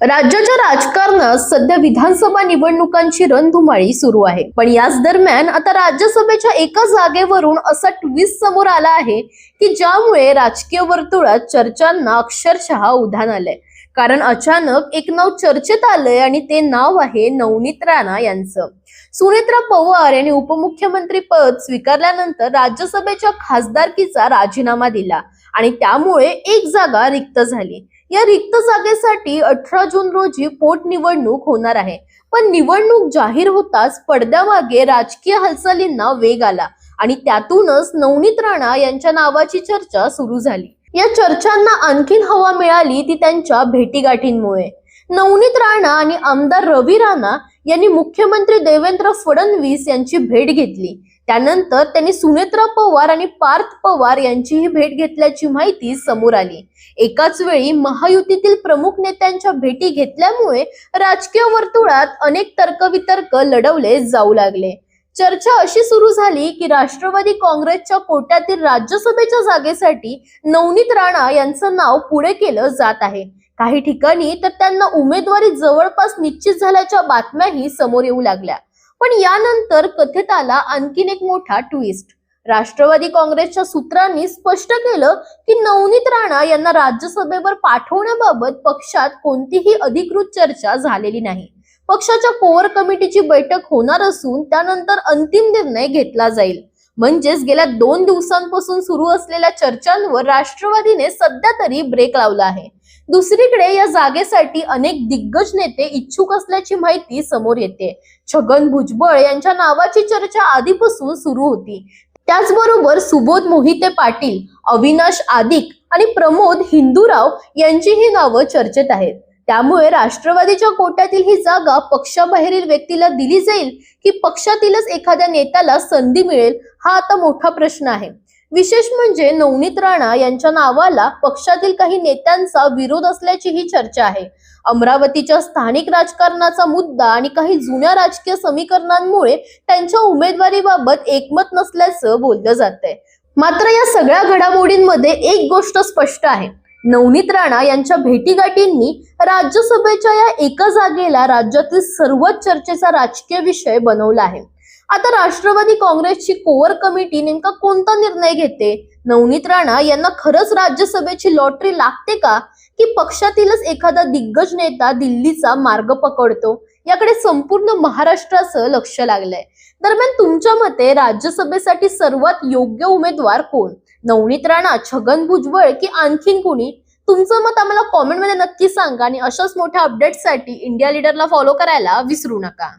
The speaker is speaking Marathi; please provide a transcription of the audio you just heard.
राज्याच्या राजकारणात सध्या विधानसभा निवडणुकांची रणधुमाळी सुरू आहे। पण याच दरम्यान आता राज्यसभेच्या एका जागेवरून असा ट्विस्ट समोर आला आहे की ज्यामुळे राजकीय वर्तुळात चर्चांना अक्षरशः उधाण आलंय। कारण अचानक एक नाव चर्चेत आलंय आणि ते नाव आहे नवनीत राणा यांचं। सुनेत्रा पवार यांनी उपमुख्यमंत्री पद स्वीकारल्यानंतर राज्यसभेच्या खासदारकीचा राजीनामा दिला आणि त्यामुळे एक जागा रिक्त झाली। या रिक्त जागेसाठी 18 जून रोजी पोटनिवडणूक होणार आहे। पण निवडणूक जाहीर होताच पडद्यामागे राजकीय हालचालींना वेग आला आणि त्यातूनच नवनीत राणा यांच्या नावाची चर्चा सुरू झाली। या चर्चांना आणखीन हवा मिळाली ती त्यांच्या भेटीगाठींमुळे। नवनीत राणा आणि आमदार रवी राणा यांनी मुख्यमंत्री देवेंद्र फडणवीस यांची भेट घेतली। त्यानंतर त्यांनी सुनेत्रा पवार आणि पार्थ पवार यांचीही भेट घेतल्याची माहिती समोर आली। एकाच वेळी महायुतीतील प्रमुख नेत्यांच्या भेटी घेतल्यामुळे राजकीय वर्तुळात अनेक तर्कवितर्क लढवले जाऊ लागले। चर्चा अशी सुरू झाली की राष्ट्रवादी काँग्रेसच्या कोट्यातील राज्यसभेच्या जागेसाठी नवनीत राणा यांचं नाव पुढे केलं जात आहे। काही ठिकाणी तर त्यांना उमेदवारी जवळपास निश्चित झाल्याच्या बातम्याही समोर येऊ लागल्या। पण यानंतर कथेत आला आणखीन एक मोठा ट्विस्ट। राष्ट्रवादी काँग्रेसच्या सूत्रांनी स्पष्ट केलं की नवनीत राणा यांना राज्यसभेवर पाठवण्याबाबत पक्षात कोणतीही अधिकृत चर्चा झालेली नाही। पक्षाच्या कोअर कमिटीची बैठक होणार असून त्यानंतर अंतिम निर्णय घेतला जाईल। म्हणजेच गेल्या 2 दिवसांपासून सुरू असलेल्या चर्चांवर राष्ट्रवादीने सध्या तरी ब्रेक लावला आहे। दुसरीकडे या जागेसाठी अनेक दिग्गज नेते इच्छुक असल्याची माहिती समोर येते। छगन भुजबळ यांच्या नावाची चर्चा आधीपासून सुरू होती। त्याचबरोबर सुबोध मोहिते पाटील, अविनाश आदिक आणि प्रमोद हिंदूराव यांचीही नावं चर्चेत आहेत। त्यामुळे राष्ट्रवादीच्या कोट्यातील ही जागा पक्षाबाहेरील व्यक्तीला दिली जाईल की पक्षातीलच एखाद्या नेत्याला संधी मिळेल, हा आता मोठा प्रश्न आहे। विशेष म्हणजे नवनीत राणा यांच्या नावाला पक्षातील काही नेत्यांचा विरोध असल्याची ही चर्चा आहे। अमरावतीच्या स्थानिक राजकारणाचा मुद्दा आणि काही जुन्या राजकीय समीकरणांमुळे त्यांच्या उमेदवारीबाबत एकमत नसल्याचं बोललं जातंय। मात्र या सगळ्या घडामोडींमध्ये एक गोष्ट स्पष्ट आहे, नवनीत राणा यांच्या भेटीगाठींनी राज्यसभेच्या या एका जागेला राज्यातील सर्वच चर्चेचा राजकीय विषय बनवला आहे। आता राष्ट्रवादी काँग्रेसची कोअर कमिटी नेमका कोणता निर्णय घेते? नवनीत राणा यांना खरंच राज्यसभेची लॉटरी लागते का, की पक्षातीलच एखादा दिग्गज नेता दिल्लीचा मार्ग पकडतो? याकडे संपूर्ण महाराष्ट्राचं लक्ष लागलंय। दरम्यान तुमच्या मते राज्यसभेसाठी सर्वात योग्य उमेदवार कोण? नवनीत राणा, छगन भुजबळ की आणखीन कोणी? तुमचं मत आम्हाला कॉमेंटमध्ये नक्की सांगा आणि अशाच मोठ्या अपडेट्ससाठी इंडिया लीडरला फॉलो करायला विसरू नका।